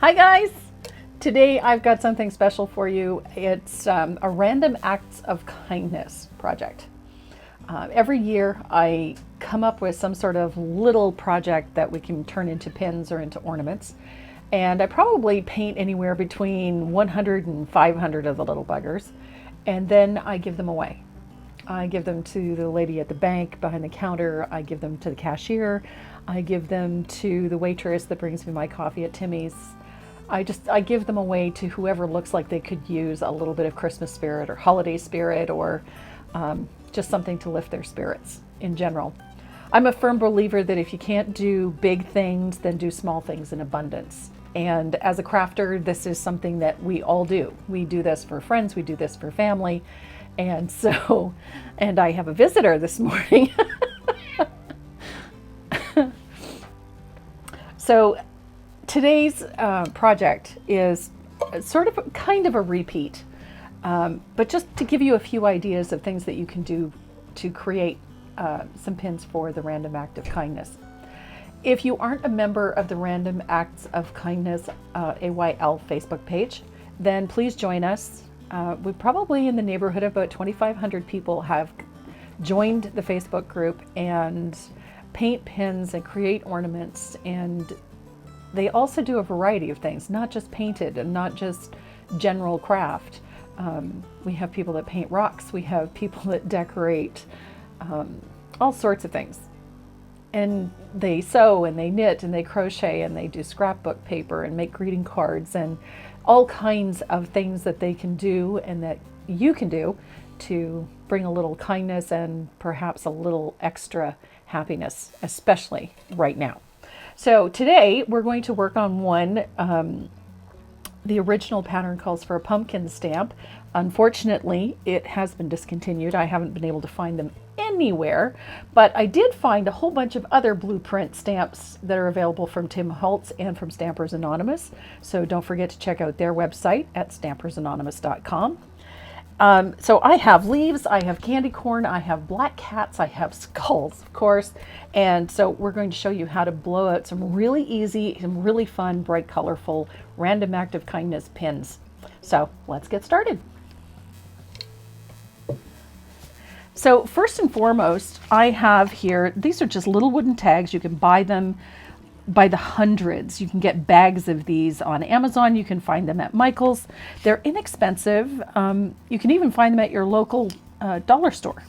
Hi guys! Today I've got something special for you. It's a random acts of kindness project. Every year I come up with some sort of little project that we can turn into pins or into ornaments. And I probably paint anywhere between 100 and 500 of the little buggers. And then I give them away. I give them to the lady at the bank behind the counter. I give them to the cashier. I give them to the waitress that brings me my coffee at Timmy's. I give them away to whoever looks like they could use a little bit of Christmas spirit or holiday spirit or just something to lift their spirits in general. I'm a firm believer that if you can't do big things, then do small things in abundance. And as a crafter, this is something that we all do. We do this for friends, we do this for family. And so, and I have a visitor this morning. So today's project is sort of kind of a repeat, but just to give you a few ideas of things that you can do to create some pins for the Random Act of Kindness. If you aren't a member of the Random Acts of Kindness AYL Facebook page, then please join us. We probably in the neighborhood of about 2,500 people have joined the Facebook group and paint pins and create ornaments, and they also do a variety of things, not just painted and not just general craft. We have people that paint rocks, we have people that decorate all sorts of things. And they sew and they knit and they crochet and they do scrapbook paper and make greeting cards and all kinds of things that they can do and that you can do to bring a little kindness and perhaps a little extra happiness, especially right now. So today we're going to work on one. The original pattern calls for a pumpkin stamp. Unfortunately, it has been discontinued. I haven't been able to find them anywhere, but I did find a whole bunch of other blueprint stamps that are available from Tim Holtz and from Stampers Anonymous. So don't forget to check out their website at stampersanonymous.com. So I have leaves, I have candy corn, I have black cats, I have skulls, of course. And so we're going to show you how to blow out some really easy and really fun, bright, colorful, random act of kindness pins. So let's get started. So first and foremost, I have here, these are just little wooden tags. You can buy them by the hundreds. You can get bags of these on Amazon. You can find them at Michael's. They're inexpensive. You can even find them at your local dollar store.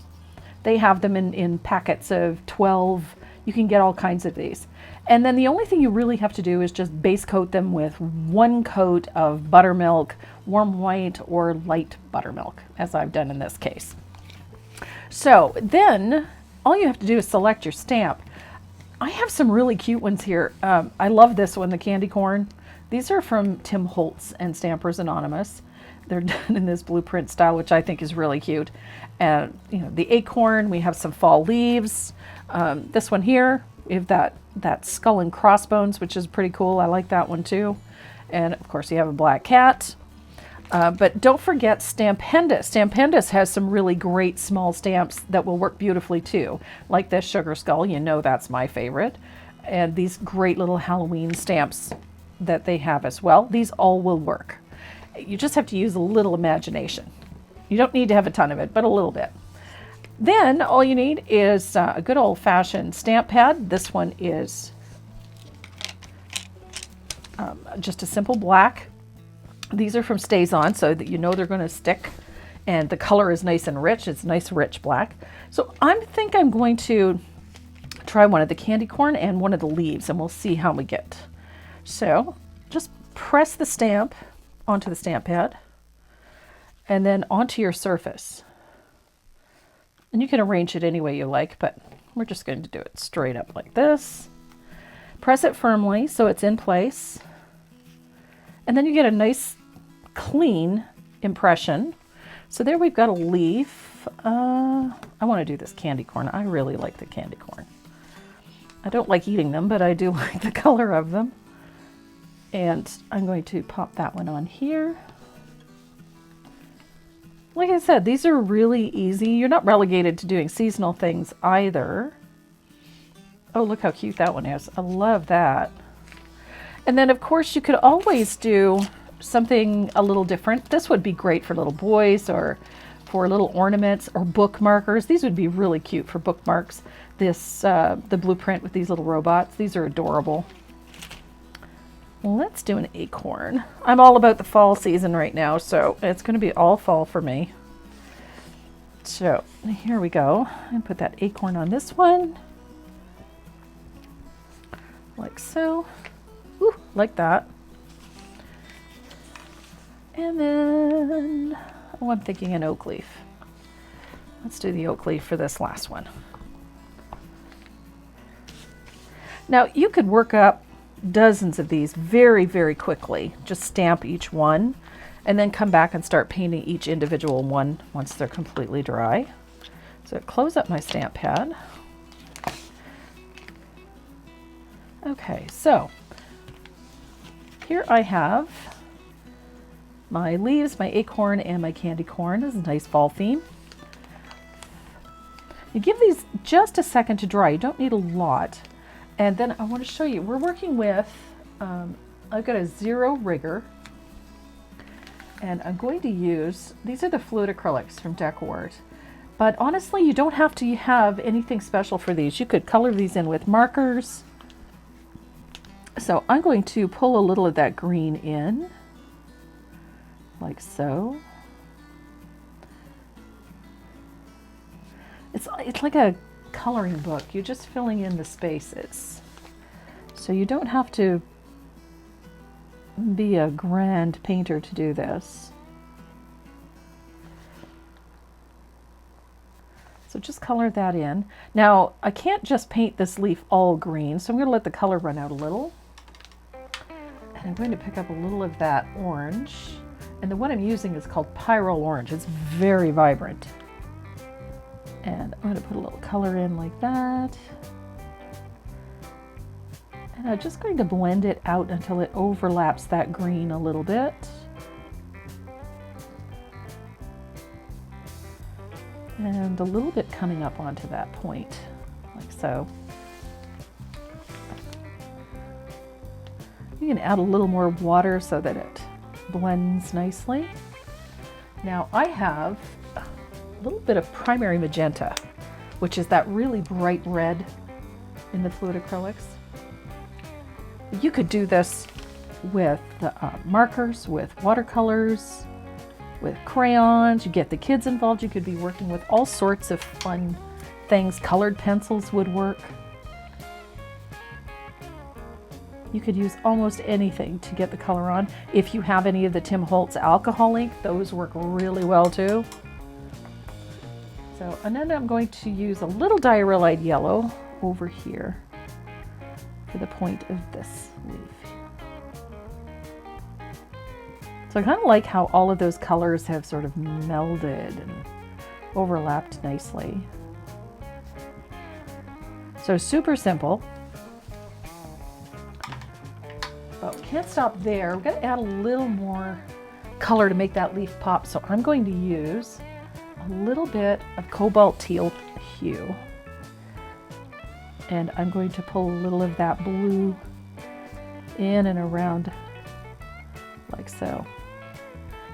They have them in packets of 12. You can get all kinds of these. And then the only thing you really have to do is just base coat them with one coat of buttermilk, warm white or light buttermilk, as I've done in this case. So then all you have to do is select your stamp. I have some really cute ones here. I love this one, the candy corn. These are from Tim Holtz and Stampers Anonymous. They're done in this blueprint style, which I think is really cute. And you know, the acorn, we have some fall leaves. This one here, we have that skull and crossbones, which is pretty cool. I like that one too. And of course you have a black cat. But don't forget Stampendous. Stampendous has some really great small stamps that will work beautifully too. Like this sugar skull, you know that's my favorite. And these great little Halloween stamps that they have as well. These all will work. You just have to use a little imagination. You don't need to have a ton of it, but a little bit. Then all you need is a good old-fashioned stamp pad. This one is just a simple black. These are from Stays On, so that you know they're going to stick, and the color is nice and rich. It's nice rich black. So I think I'm going to try one of the candy corn and one of the leaves, and we'll see how we get. So just press the stamp onto the stamp pad and then onto your surface. And you can arrange it any way you like, but we're just going to do it straight up like this. Press it firmly so it's in place. And then you get a nice clean impression. So there we've got a leaf. I want to do this candy corn. I really like the candy corn. I don't like eating them, but I do like the color of them. And I'm going to pop that one on here. Like I said, these are really easy. You're not relegated to doing seasonal things either. Oh, look how cute that one is. I love that. And then of course you could always do something a little different. This would be great for little boys or for little ornaments or bookmarkers. These would be really cute for bookmarks. This, the blueprint with these little robots, these are adorable. Let's do an acorn. I'm all about the fall season right now, so it's going to be all fall for me. So here we go. And put that acorn on this one. Like so. Ooh, like that. And then, oh, I'm thinking an oak leaf. Let's do the oak leaf for this last one. Now you could work up dozens of these very, very quickly. Just stamp each one and then come back and start painting each individual one once they're completely dry. So close up my stamp pad. Okay, so here I have my leaves, my acorn, and my candy corn. This is a nice fall theme. You give these just a second to dry. You don't need a lot. And then I want to show you, we're working with, I've got a 0 rigger, and I'm going to use, these are the fluid acrylics from DecoArt. But honestly, you don't have to have anything special for these. You could color these in with markers. So I'm going to pull a little of that green in, like so. It's like a coloring book. You're just filling in the spaces. So you don't have to be a grand painter to do this. So just color that in. Now I can't just paint this leaf all green, so I'm going to let the color run out a little. And I'm going to pick up a little of that orange. And the one I'm using is called Pyrrole Orange. It's very vibrant. And I'm going to put a little color in like that. And I'm just going to blend it out until it overlaps that green a little bit. And a little bit coming up onto that point, like so. You can add a little more water so that it blends nicely. Now I have a little bit of primary magenta, which is that really bright red in the fluid acrylics. You could do this with markers, with watercolors, with crayons. You get the kids involved. You could be working with all sorts of fun things. Colored pencils would work. You could use almost anything to get the color on. If you have any of the Tim Holtz alcohol ink, those work really well too. So, and then I'm going to use a little diarrhea yellow over here for the point of this leaf. So I kind of like how all of those colors have sort of melded and overlapped nicely. So super simple. But we can't stop there. We've got to add a little more color to make that leaf pop. So I'm going to use a little bit of cobalt teal hue. And I'm going to pull a little of that blue in and around like so.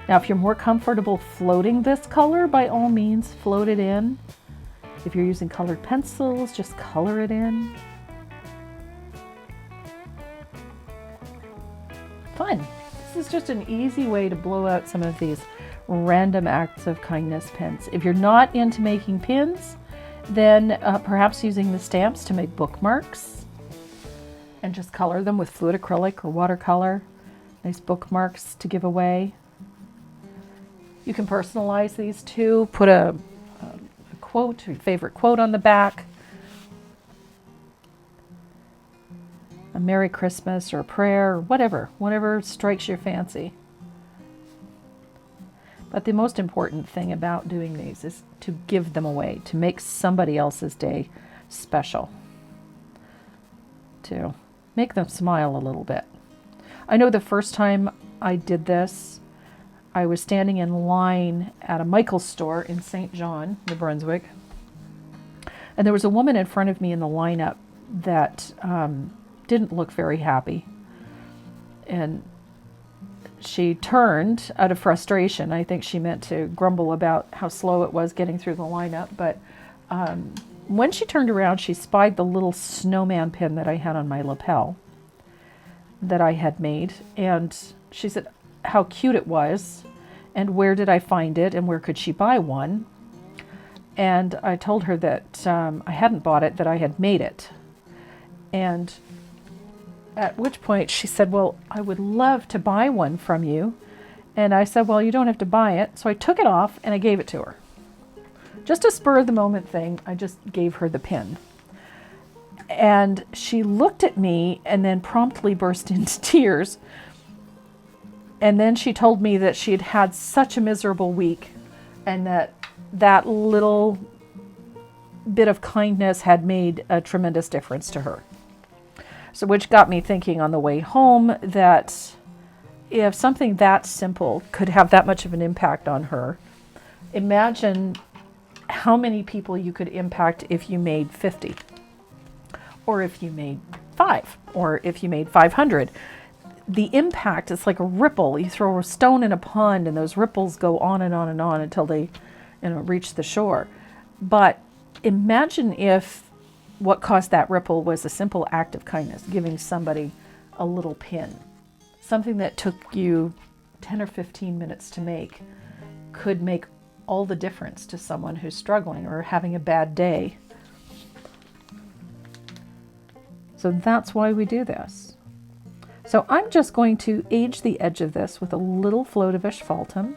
Now, if you're more comfortable floating this color, by all means, float it in. If you're using colored pencils, just color it in. Fun. This is just an easy way to blow out some of these random acts of kindness pins. If you're not into making pins, then perhaps using the stamps to make bookmarks and just color them with fluid acrylic or watercolor. Nice bookmarks to give away. You can personalize these too. Put a quote, your favorite quote on the back. A Merry Christmas or a prayer or whatever strikes your fancy. But the most important thing about doing these is to give them away, to make somebody else's day special, to make them smile a little bit. I know the first time I did this, I was standing in line at a Michael's store in St. John, New Brunswick, and there was a woman in front of me in the lineup that didn't look very happy. and she turned out of frustration. I think she meant to grumble about how slow it was getting through the lineup, but when she turned around, she spied the little snowman pin that I had on my lapel that I had made, and she said how cute it was, and where did I find it, and where could she buy one. And I told her that I hadn't bought it, that I had made it. And at which point she said, well, I would love to buy one from you. And I said, well, you don't have to buy it. So I took it off and I gave it to her. Just a spur of the moment thing, I just gave her the pin. And she looked at me and then promptly burst into tears. And then she told me that she had had such a miserable week, and that little bit of kindness had made a tremendous difference to her. So which got me thinking on the way home that if something that simple could have that much of an impact on her, imagine how many people you could impact if you made 50, or if you made 5, or if you made 500. The impact is like a ripple. You throw a stone in a pond and those ripples go on and on and on until they reach the shore. But imagine if what caused that ripple was a simple act of kindness, giving somebody a little pin. Something that took you 10 or 15 minutes to make could make all the difference to someone who's struggling or having a bad day. So that's why we do this. So I'm just going to age the edge of this with a little float of asphaltum,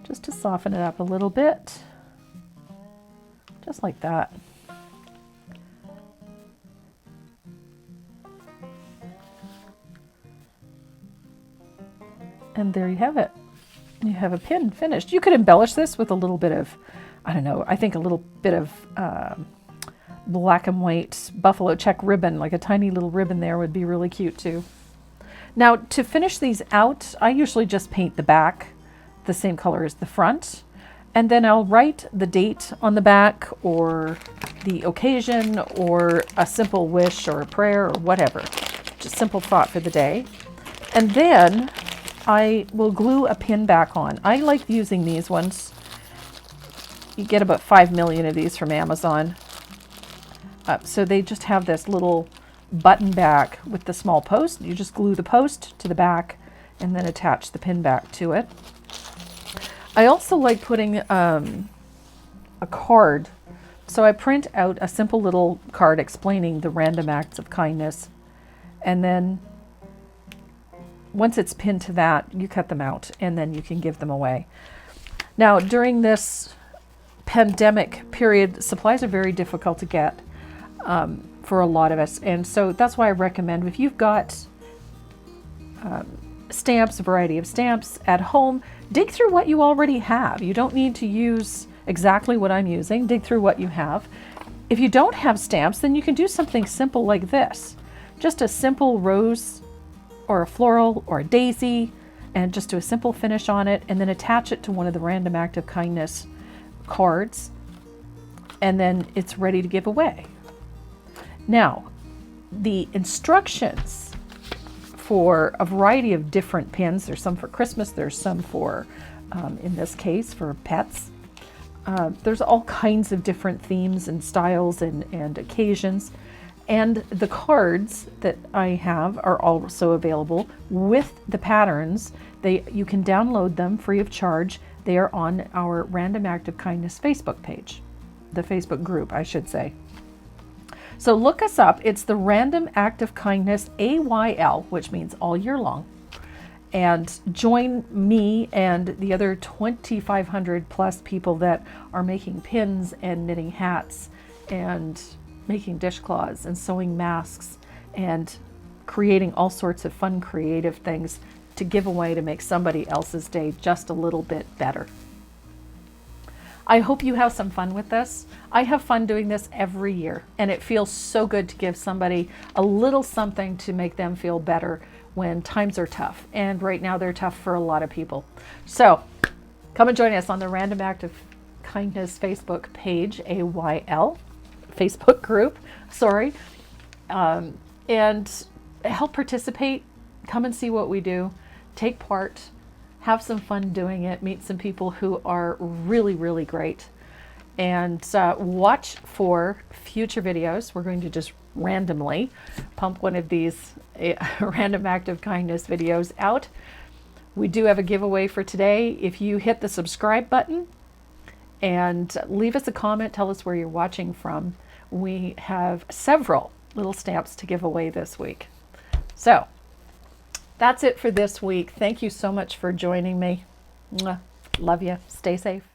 just to soften it up a little bit, just like that. And there you have it. You have a pin finished. You could embellish this with a little bit of, I don't know, I think a little bit of black and white buffalo check ribbon, like a tiny little ribbon there would be really cute too. Now to finish these out, I usually just paint the back the same color as the front, and then I'll write the date on the back, or the occasion, or a simple wish or a prayer or whatever, just simple thought for the day. And then I will glue a pin back on. I like using these ones. You get about 5 million of these from Amazon. So they just have this little button back with the small post. You just glue the post to the back and then attach the pin back to it. I also like putting a card. So I print out a simple little card explaining the random acts of kindness. And then once it's pinned to that, you cut them out and then you can give them away. Now, during this pandemic period, supplies are very difficult to get for a lot of us. And so that's why I recommend, if you've got stamps, a variety of stamps at home, dig through what you already have. You don't need to use exactly what I'm using. Dig through what you have. If you don't have stamps, then you can do something simple like this. Just a simple rose or a floral or a daisy, and just do a simple finish on it, and then attach it to one of the random act of kindness cards, and then it's ready to give away. Now, the instructions for a variety of different pins, there's some for Christmas, there's some for, in this case, for pets. There's all kinds of different themes and styles and occasions. And the cards that I have are also available with the patterns. You can download them free of charge. They are on our Random Act of Kindness Facebook page, the Facebook group, I should say. So look us up. It's the Random Act of Kindness AYL, which means all year long. And join me and the other 2,500 plus people that are making pins and knitting hats and making dishcloths and sewing masks and creating all sorts of fun, creative things to give away to make somebody else's day just a little bit better. I hope you have some fun with this. I have fun doing this every year, and it feels so good to give somebody a little something to make them feel better when times are tough. And right now they're tough for a lot of people. So come and join us on the Random Act of Kindness Facebook page, AYL, Facebook group, sorry. And help participate, come and see what we do, take part, have some fun doing it, meet some people who are really, really great, and watch for future videos. We're going to just randomly pump one of these random act of kindness videos out. We do have a giveaway for today. If you hit the subscribe button and leave us a comment, tell us where you're watching from, we have several little stamps to give away this week. So that's it for this week. Thank you so much for joining me. Mwah. Love you. Stay safe.